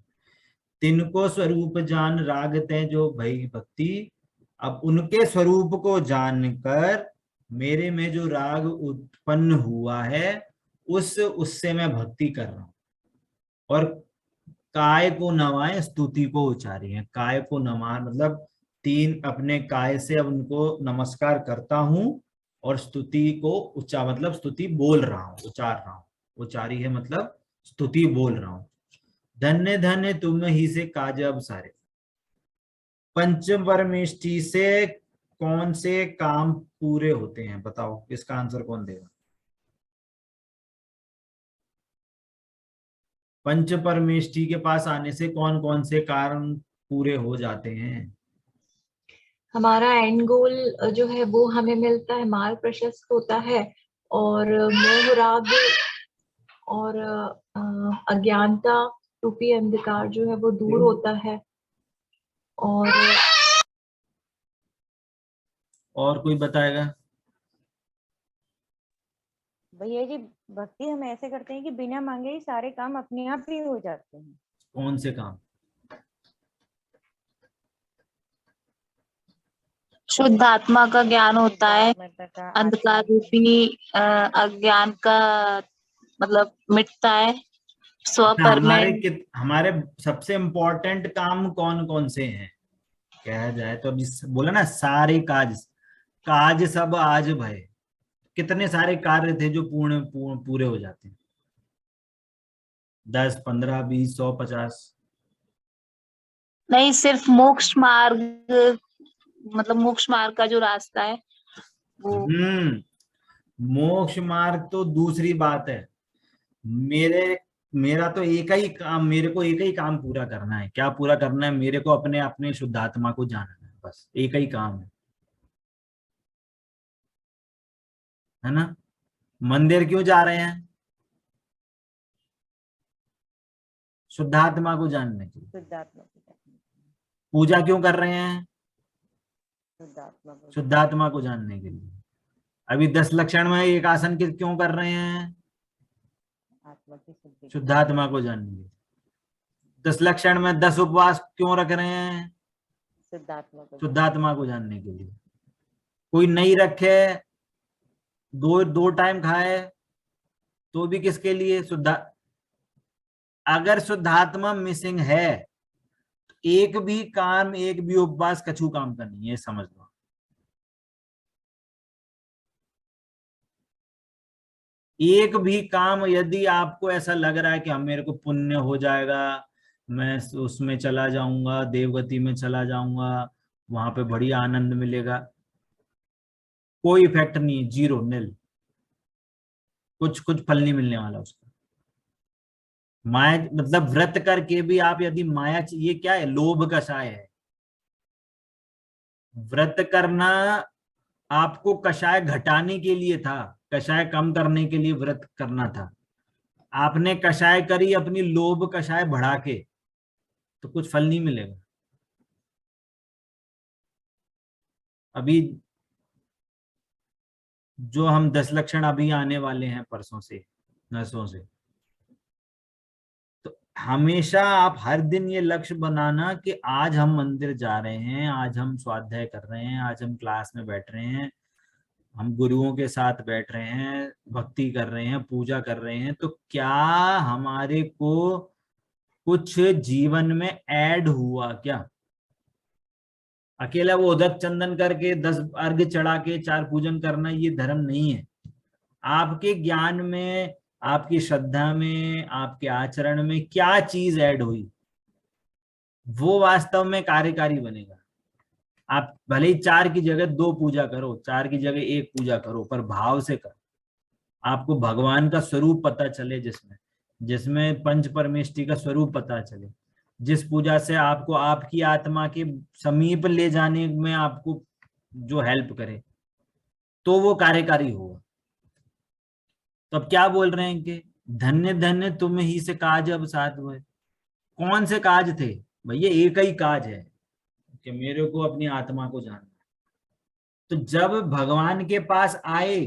तिनको स्वरूप जान रागते जो भई भक्ति, अब उनके स्वरूप को जानकर मेरे में जो राग उत्पन्न हुआ है उससे मैं भक्ति कर रहा हूं, और काय को नवाए स्तुति को उचारी है। काय को नमा मतलब 3 अपने काय से अब उनको नमस्कार करता हूं, और स्तुति को उच्चा मतलब स्तुति बोल रहा हूं, उचार रहा हूं, उचारी है मतलब स्तुति बोल रहा हूं। धन्य धन्य तुम ही से काज अब सारे, पंचम परमेष्ठी से कौन से काम पूरे होते हैं, बताओ, इसका आंसर कौन देगा। पंच परमेष्ठी के पास आने से कौन कौन से कारण पूरे हो जाते हैं। हमारा एंड गोल जो है वो हमें मिलता है, मार्ग प्रशस्त होता है, और मोह राग और अज्ञानता रूपी अंधकार जो है वो दूर होता है। और कोई बताएगा? भैया जी, भक्ति हम ऐसे करते हैं कि बिना मांगे ही सारे काम अपने आप ही हो जाते हैं। कौन से काम? शुद्ध आत्मा का ज्ञान होता है, अंधकार रूपी अज्ञान का मतलब मिटता है, स्वपर में। हमारे सबसे इम्पोर्टेंट काम कौन कौन से हैं कहा जाए तो? अभी बोला ना, सारे काज काज सब आज भय। कितने सारे कार्य थे जो पूरे हो जाते हैं? 10, 15, 20, 100, 50? नहीं, सिर्फ मोक्ष मार्ग, मतलब मोक्ष मार्ग का जो रास्ता है वो। मोक्ष मार्ग तो दूसरी बात है। मेरा तो एक ही काम, मेरे को एक ही काम पूरा करना है। क्या पूरा करना है? मेरे को अपने अपने शुद्धात्मा को जानना है, बस एक ही काम है ना? मंदिर क्यों जा रहे हैं? शुद्धात्मा को जानने के लिए। पूजा क्यों कर रहे हैं? शुद्धात्मा को जानने के लिए। अभी 10 लक्षण में एक आसन के क्यों कर रहे हैं? शुद्धात्मा को जानने के लिए। 10 लक्षण में 10 उपवास क्यों रख रहे हैं? शुद्धात्मा को जानने के लिए। कोई नहीं रखे, दो टाइम खाए तो भी किसके लिए? अगर शुद्धात्मा मिसिंग है तो एक भी काम, एक भी उपवास कछु काम का नहीं है, समझ लो। एक भी काम यदि आपको ऐसा लग रहा है कि हम, मेरे को पुण्य हो जाएगा, मैं उसमें चला जाऊंगा, देवगति में चला जाऊंगा, वहां पे बढ़िया आनंद मिलेगा, कोई इफेक्ट नहीं है, जीरो, नील। कुछ फल नहीं मिलने वाला उसका। माया मतलब व्रत करके भी आप यदि माया, ये क्या है? लोभ कषाय है। व्रत करना आपको कषाय घटाने के लिए था, कषाय कम करने के लिए व्रत करना था। आपने कषाय करी अपनी लोभ कषाय बढ़ा के, तो कुछ फल नहीं मिलेगा। अभी जो हम 10 लक्षण अभी आने वाले हैं परसों से, नसों से, तो हमेशा आप हर दिन ये लक्ष्य बनाना कि आज हम मंदिर जा रहे हैं, आज हम स्वाध्याय कर रहे हैं, आज हम क्लास में बैठ रहे हैं, हम गुरुओं के साथ बैठ रहे हैं, भक्ति कर रहे हैं, पूजा कर रहे हैं, तो क्या हमारे को कुछ जीवन में ऐड हुआ क्या? अकेला वो उदक चंदन करके 10 अर्घ चढ़ा के 4 पूजन करना ये धर्म नहीं है। आपके ज्ञान में, आपकी श्रद्धा में, आपके आचरण में क्या चीज ऐड हुई, वो वास्तव में कार्यकारी बनेगा। आप भले ही 4 की जगह 2 पूजा करो, 4 की जगह 1 पूजा करो, पर भाव से करो। आपको भगवान का स्वरूप पता चले, जिसमें पंच परमेष्टि का स्वरूप पता चले, जिस पूजा से आपको आपकी आत्मा के समीप ले जाने में आपको जो हेल्प करे, तो वो कार्यकारी होगा। तो अब क्या बोल रहे हैं कि धन्य धन्य तुम ही से काज अब साथ हुए। कौन से काज थे भैया? एक ही काज है कि मेरे को अपनी आत्मा को जानना। तो जब भगवान के पास आए,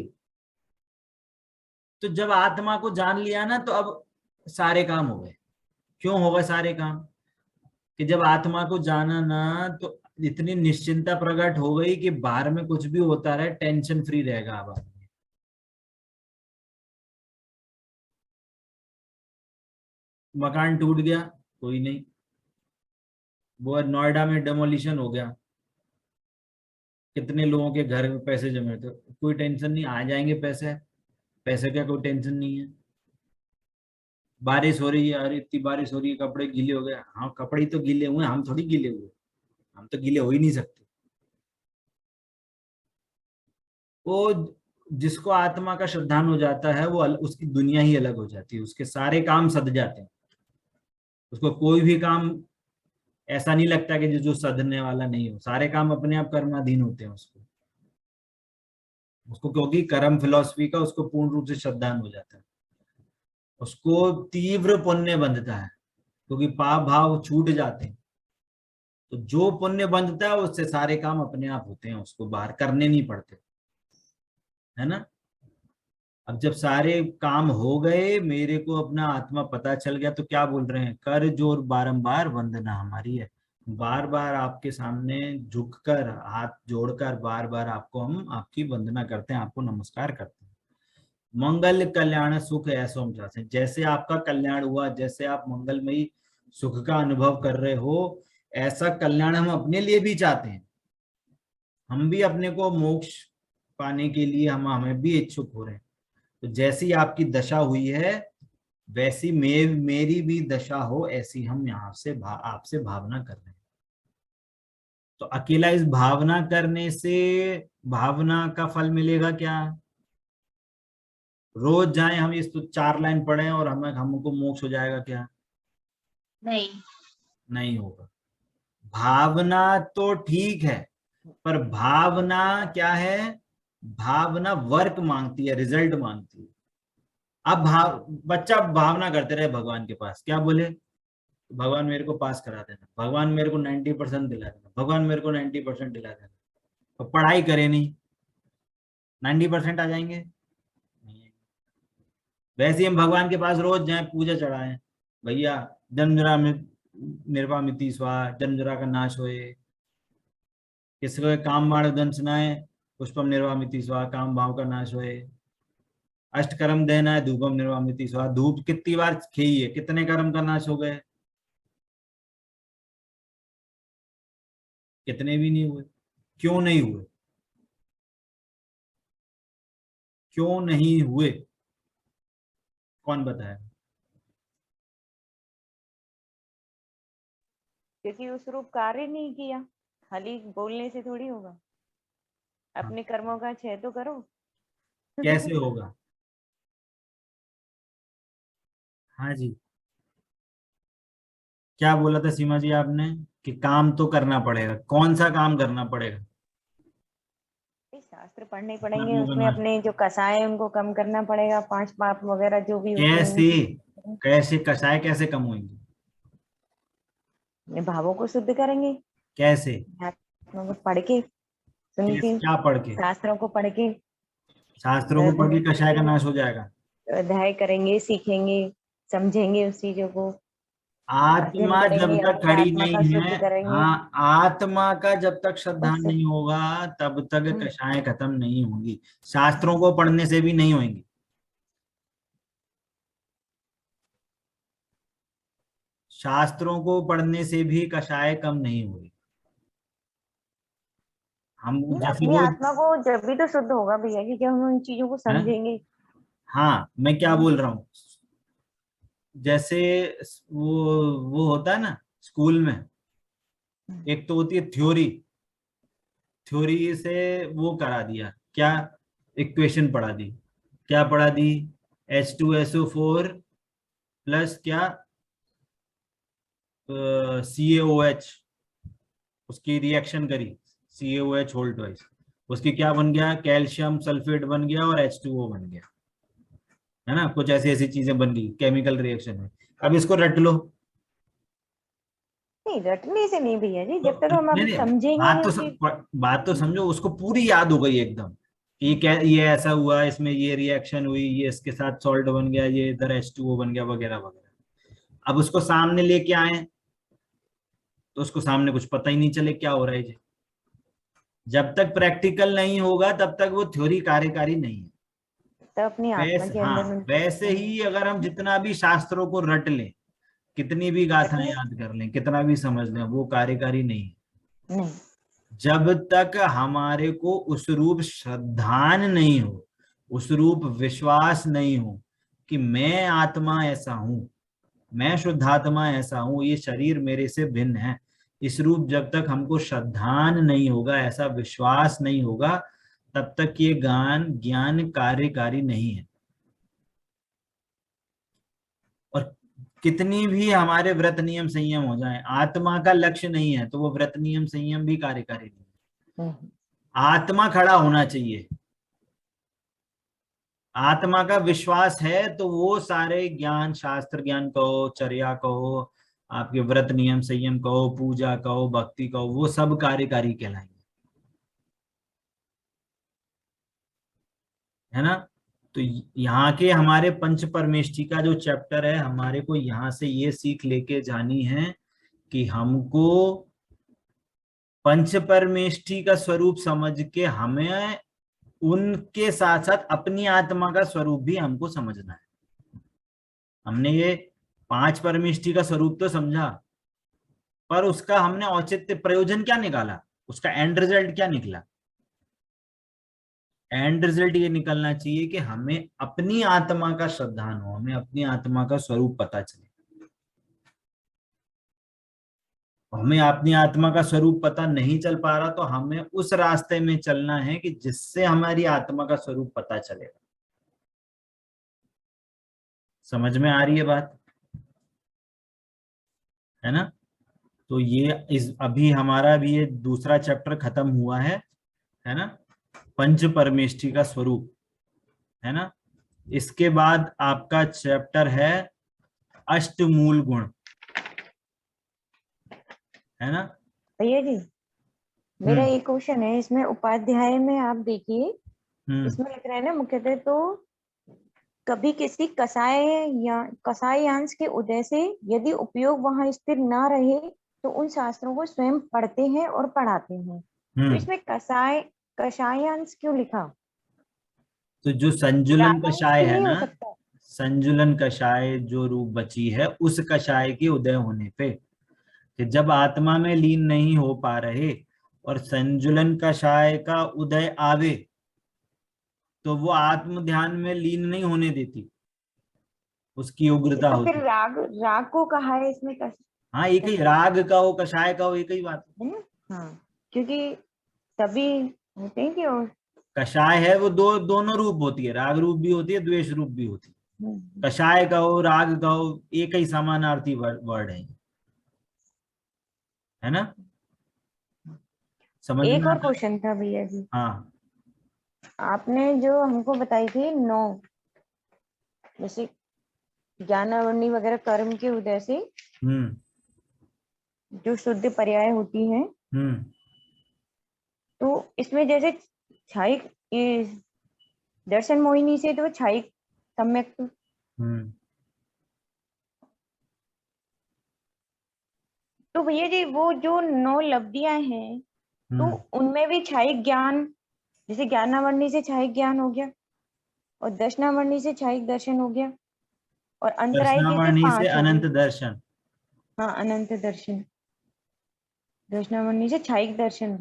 तो जब आत्मा को जान लिया ना, तो अब सारे काम हो गए। क्यों हो गए सारे काम? कि जब आत्मा को जाना ना, तो इतनी निश्चिंता प्रकट हो गई कि बाहर में कुछ भी होता रहे, टेंशन फ्री रहेगा। अब मकान टूट गया, कोई नहीं, वो नोएडा में डेमोलिशन हो गया, कितने लोगों के घर में पैसे जमे थे, कोई टेंशन नहीं, आ जाएंगे पैसे, पैसे का कोई टेंशन नहीं है। बारिश हो रही है, अरे इतनी बारिश हो रही है, कपड़े गीले हो गए। हाँ, कपड़े तो गीले हुए, हम थोड़ी गीले हुए, हम तो गीले हो ही नहीं सकते। वो जिसको आत्मा का श्रद्धान हो जाता है, वो उसकी दुनिया ही अलग हो जाती है, उसके सारे काम सध जाते हैं, उसको कोई भी काम ऐसा नहीं लगता कि जो सधने वाला नहीं हो, सारे काम अपने आप कर्माधीन होते हैं उसको क्योंकि कर्म फिलॉसफी का उसको पूर्ण रूप से श्रद्धान हो जाता है, उसको तीव्र पुण्य बंधता है क्योंकि पाप भाव छूट जाते हैं। तो जो पुण्य बंधता है उससे सारे काम अपने आप होते हैं, उसको बाहर करने नहीं पड़ते, है ना। अब जब सारे काम हो गए, मेरे को अपना आत्मा पता चल गया, तो क्या बोल रहे हैं, कर जोर बारंबार वंदना हमारी है। बार बार आपके सामने झुककर हाथ जोड़कर बार बार आपको हम आपकी वंदना करते हैं, आपको नमस्कार करते हैं। मंगल कल्याण सुख ऐसो हम चाहते हैं, जैसे आपका कल्याण हुआ, जैसे आप मंगलमयी सुख का अनुभव कर रहे हो, ऐसा कल्याण हम अपने लिए भी चाहते हैं। हम भी अपने को मोक्ष पाने के लिए हमें भी इच्छुक हो रहे हैं। तो जैसी आपकी दशा हुई है वैसी मेरी भी दशा हो, ऐसी हम यहाँ से आपसे भावना कर रहे हैं। तो अकेला इस भावना करने से भावना का फल मिलेगा क्या? रोज जाएं हम इस तो 4 लाइन पढ़े और हमको मोक्ष हो जाएगा क्या? नहीं होगा। भावना तो ठीक है, पर भावना क्या है, भावना वर्क मांगती है, रिजल्ट मांगती है। अब बच्चा भावना करते रहे भगवान के पास, क्या बोले, भगवान मेरे को पास करा देना, भगवान मेरे को 90% दिला देना, भगवान मेरे को 90% दिला देना। तो पढ़ाई करे नहीं, 90% आ जाएंगे? वैसे हम भगवान के पास रोज जाएं, पूजा चढ़ाएं, भैया जन्मजरा में निर्वामिति स्वाहा, जन्मजरा का नाश होए। किसी को काम बाण दन सुनाए, पुष्पम निर्वामिति स्वाहा, काम भाव का नाश होए। अष्ट कर्म देना है, धूपम निर्वामिति स्वाहा, धूप कितनी बार खेई है, कितने कर्म का नाश हो गए? कितने भी नहीं हुए। क्यों नहीं हुए? क्यों नहीं हुए, कौन बताएगा? क्योंकि उस रूप कार्य नहीं किया, खाली बोलने से थोड़ी होगा। अपने कर्मों का क्षय तो करो। कैसे होगा? हाँ जी, क्या बोला था सीमा जी आपने कि काम तो करना पड़ेगा? कौन सा काम करना पड़ेगा? शास्त्र पढ़ने पड़ेंगे, उसमें अपने जो कसाय है उनको कम करना पड़ेगा, 5 पाप वगैरह जो भी कैसे कसाय कैसे कम होंगे? अपने भावों को शुद्ध करेंगे। कैसे? पढ़ के, सुन के, क्या पढ़ के? शास्त्रों को पढ़ के। शास्त्रों को पढ़ के कसाय का नाश हो जाएगा? अध्याय करेंगे, सीखेंगे, समझेंगे उस चीजों को। आत्मा जब तक खड़ी नहीं है, हाँ, आत्मा का जब तक श्रद्धा नहीं होगा तब तक कषाय खत्म नहीं होंगी। शास्त्रों को पढ़ने से भी नहीं होंगी। शास्त्रों को पढ़ने से भी कषाय कम नहीं होगी। हम अपनी आत्मा को जब भी तो शुद्ध होगा भैया, कि हम उन चीजों को समझेंगे। हाँ, मैं क्या बोल रहा हूँ, जैसे वो होता है ना स्कूल में, एक तो होती है थ्योरी, थ्योरी से वो करा दिया, क्या इक्वेशन पढ़ा दी, क्या पढ़ा दी, H2SO4 प्लस क्या CaOH, उसकी रिएक्शन करी, CaOH होल ट्वाइस, उसकी क्या बन गया, कैल्शियम सल्फेट बन गया और H2O बन गया, है ना। कुछ ऐसी ऐसी चीजें बन गई केमिकल रिएक्शन में। अब इसको रट लो। नहीं, रटने से नहीं भैया जी, जब तक हम समझेंगे। बात तो समझो, उसको पूरी याद हो गई एकदम, ये ऐसा हुआ, इसमें ये रिएक्शन हुई, ये इसके साथ सॉल्ट बन गया, ये इधर H2O बन गया, वगैरह वगैरह। अब उसको सामने लेके आए तो उसको सामने कुछ पता ही नहीं चले क्या हो रहा है। जब तक प्रैक्टिकल नहीं होगा तब तक वो थ्योरी कार्यकारी नहीं है। तो अपनी आत्मा के अंदर वैसे ही अगर हम जितना भी शास्त्रों को रट लें, कितनी भी गाथाएं याद कर लें, कितना भी समझ लें, वो कार्यकारी नहीं है। जब तक हमारे को उस रूप श्रद्धान नहीं हो, उस रूप विश्वास नहीं हो कि मैं आत्मा ऐसा हूं, मैं शुद्धात्मा ऐसा हूं, ये शरीर मेरे से भिन्न है, इस रूप जब तक हमको श्रद्धान नहीं होगा, ऐसा विश्वास नहीं होगा, तब तक ये ज्ञान कार्यकारी नहीं है। और कितनी भी हमारे व्रत नियम संयम हो जाए, आत्मा का लक्ष्य नहीं है तो वो व्रत नियम संयम भी कार्यकारी नहीं है। आत्मा खड़ा होना चाहिए, आत्मा का विश्वास है तो वो सारे ज्ञान, शास्त्र ज्ञान कहो, चर्या कहो, आपके व्रत नियम संयम कहो, पूजा कहो, भक्ति कहो, वो सब कार्यकारी कहलाएंगे, है ना। तो यहाँ के हमारे पंच परमेष्ठी का जो चैप्टर है, हमारे को यहाँ से ये सीख लेके जानी है कि हमको पंच परमेष्ठी का स्वरूप समझ के हमें उनके साथ साथ अपनी आत्मा का स्वरूप भी हमको समझना है। हमने ये पांच परमेष्ठी का स्वरूप तो समझा, पर उसका हमने औचित्य प्रयोजन क्या निकाला, उसका एंड रिजल्ट क्या निकला। एंड रिजल्ट ये निकलना चाहिए कि हमें अपनी आत्मा का श्रद्धान हो, हमें अपनी आत्मा का स्वरूप पता चले। हमें अपनी आत्मा का स्वरूप पता नहीं चल पा रहा तो हमें उस रास्ते में चलना है कि जिससे हमारी आत्मा का स्वरूप पता चलेगा। समझ में आ रही है बात, है ना। तो ये इस अभी हमारा भी ये दूसरा चैप्टर खत्म हुआ है ना, पंच परमेष्ठी का स्वरूप, है ना। इसके बाद आपका चैप्टर है अष्टमूल गुण, है ना। भैया जी मेरा एक क्वेश्चन है, इसमें उपाध्याय में आप देखिए, इसमें लिख रहे हैं ना मुख्यतः, तो कभी किसी कसायांश के उदय से यदि उपयोग वहां स्थिर ना रहे तो उन शास्त्रों को स्वयं पढ़ते हैं और पढ़ाते हैं। तो इसमें कषायांश क्यों लिखा? तो जो संजुलन कषाय है ना, सकता? संजुलन कषाय जो रूप बची है, उस कषाय के उदय होने पे, कि जब आत्मा में लीन नहीं हो पा रहे और संजुलन कषाय का उदय आवे तो वो आत्म ध्यान में लीन नहीं होने देती, उसकी उग्रता तो होती। फिर राग को कहा है इसमें हाँ एक ही, राग का हो कषाय का हो एक ही बात है ना। हाँ क्योंकि सभी होते हैं कि और कषाय है वो दोनों रूप होती है, राग रूप भी होती है, द्वेष रूप भी होती है। कषाय का हो राग का हो एक ही समानार्थी वर्ड है ना। समझ एक में और आता? क्वेश्चन था भैया जी, हाँ आपने जो हमको बताई थी 9, जैसे ज्ञानावरणी वगैरह कर्म के उदय से जो शुद्ध पर्याय होती है, तो इसमें जैसे छायिक दर्शन मोहिनी से तो छायिक सम्यक, तो भैया जी वो जो 9 लब्धियां हैं तो उनमें भी छायिक ज्ञान, जैसे ज्ञानावरणी से छायिक ज्ञान हो गया और दर्शनावरणी से छायिक दर्शन हो गया और अंतराय के से 5 हो अनंत गए। दर्शन। हाँ अनंत दर्शन, दर्शनावरणी से छायिक दर्शन,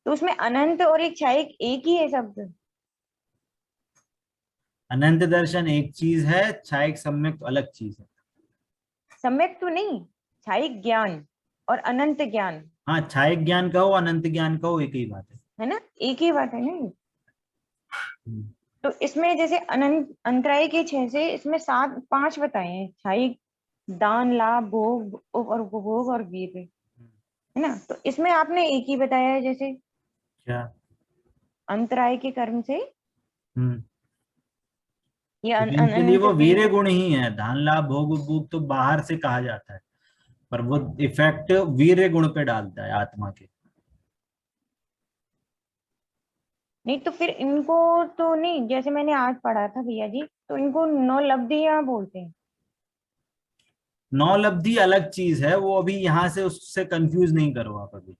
तो उसमें अनंत और एक छायिक एक ही है शब्द? अनंत दर्शन एक चीज है, छायिक सम्यक तो अलग चीज है। सम्यक तो नहीं, छायिक ज्ञान और अनंत ज्ञान। हाँ छायिक ज्ञान कहो अनंत ज्ञान कहो एक ही बात है ना, एक ही बात है ना। तो इसमें जैसे अनंत अंतराय के 6 से इसमें 5 बताए हैं, छायिक, दान, लाभ, भोग और उपभोग और वीर, है ना। तो इसमें आपने एक ही बताया है, जैसे क्या अंतराय के कर्म से ये इवेंचुअली वो अनंत वीर्य गुण ही है। दान लाभ भोग उपभोग तो बाहर से कहा जाता है, पर वो इफेक्ट वीर्य गुण पे डालता है आत्मा के। नहीं तो फिर इनको तो नहीं, जैसे मैंने आज पढ़ा था भैया जी, तो इनको 9 लब्धियां बोलते हैं। 9 लब्धि अलग चीज है, वो अभी यहाँ से उससे कंफ्यूज नहीं करो आप अभी।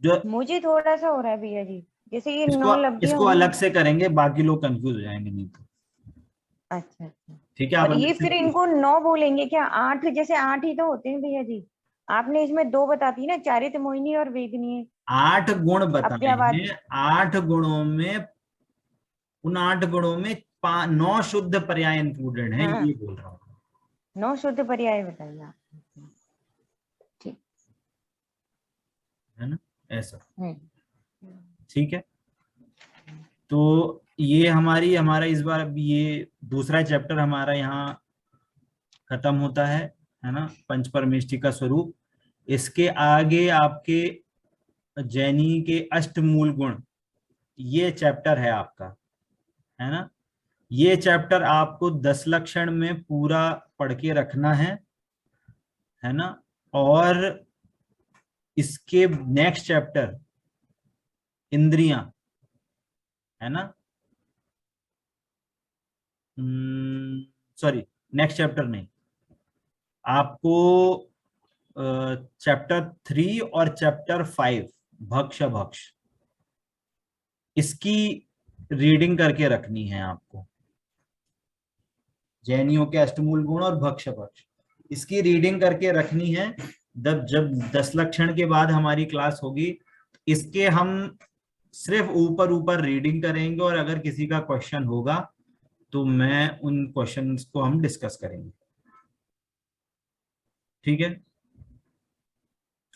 जो मुझे थोड़ा सा हो रहा है भैया जी, जैसे ये 9 लब्धियां इसको हुई। अलग से करेंगे, बाकी लोग कंफ्यूज हो जाएंगे नहीं तो। अच्छा अच्छा, ठीक है आप और ये अलग से फिर इनको 9 बोलेंगे क्या? 8, जैसे 8 ही तो होते हैं भैया जी, आपने इसमें 2 बताती ना, चारित्र मोहिनी और वेदनीय। 8 गुण बताए अव्ययवाद। हैं, 8 गुणों में, उन 8 गुणों में 9 शुद्ध पर्याय इंक्लूडेड हैं, हाँ ये बोल रहा हूँ। 9 शुद्ध पर्याय बताइए आप। ठीक है ना, ऐसा। ठीक है, तो ये हमारा इस बार ये दूसरा चैप्टर हमारा यहाँ खत्म होता है ना, पंच परमेष्टि का स्वरूप। इसके आगे आपके जैनी के अष्टमूल गुण, ये चैप्टर है आपका, है ना। ये चैप्टर आपको 10 लक्षण में पूरा पढ़ के रखना है ना। और इसके नेक्स्ट चैप्टर इंद्रियां, है ना, सॉरी नेक्स्ट चैप्टर नहीं, आपको चैप्टर 3 और चैप्टर 5 भक्ष भक्ष, इसकी रीडिंग करके रखनी है आपको। जैनियों के अष्टमूल गुण और भक्ष भक्ष, इसकी रीडिंग करके रखनी है। जब 10 लक्षण के बाद हमारी क्लास होगी, इसके हम सिर्फ ऊपर ऊपर रीडिंग करेंगे, और अगर किसी का क्वेश्चन होगा तो मैं उन क्वेश्चंस को हम डिस्कस करेंगे। ठीक है,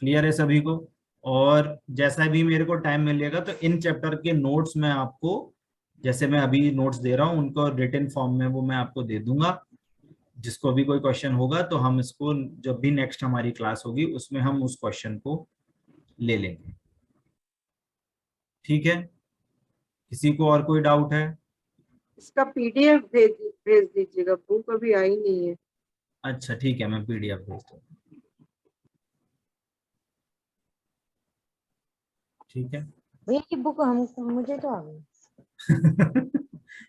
क्लियर है सभी को। और जैसा भी मेरे को टाइम मिलेगा तो इन चैप्टर के नोट्स मैं आपको, जैसे मैं अभी नोट्स दे रहा हूँ, उनको रिटन फॉर्म में वो मैं आपको दे दूंगा। जिसको भी कोई क्वेश्चन होगा तो हम इसको, जब भी नेक्स्ट हमारी क्लास होगी उसमें हम उस क्वेश्चन को ले लेंगे। ठीक है, किसी को और कोई डाउट है? इसका पीडीएफ भेज दीजिएगा, बुक अभी आई नहीं है। अच्छा ठीक है, मैं पीडीएफ भेज दूंगा। ठीक है भैया की बुक हम मुझे तो आ गई।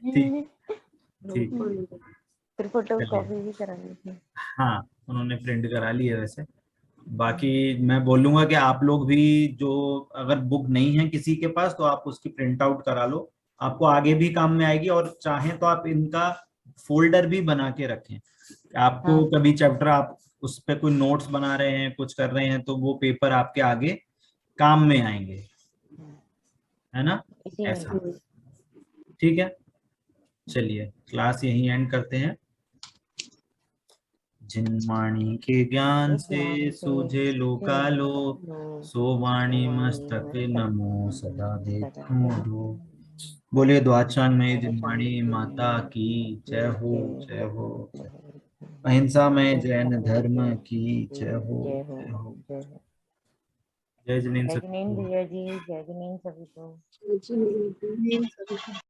ठीक ठीक, फिर फोटो कॉपी भी करा ली थी। हाँ उन्होंने प्रिंट करा ली है वैसे। बाकी मैं बोलूंगा कि आप लोग भी, जो अगर बुक नहीं है किसी के पास, तो आप उसकी प्रिंट आउट करा लो, आपको आगे भी काम में आएगी। और चाहें तो आप इनका फोल्डर भी बना के रखें, आपको हाँ। कभी चैप्टर आप उस पे कोई नोट्स बना रहे हैं, कुछ कर रहे हैं, तो वो पेपर आपके आगे काम में आएंगे, है ना, इसी ऐसा। में ठीक है, चलिए क्लास यहीं एंड करते हैं। जिन वाणी के ज्ञान से सूझे लोकालो, सो वाणी मस्तक नमो सदा देखो। बोले द्वाचान में जिनवाणी माता की जय हो, जय हो। अहिंसा में जैन धर्म की जय हो, जय हो। जय हो। जय जिनेन्द्र जय जिनेन्द्र सतगुरु। भैया जी, जय जिनेन्द्र सभी को। जी।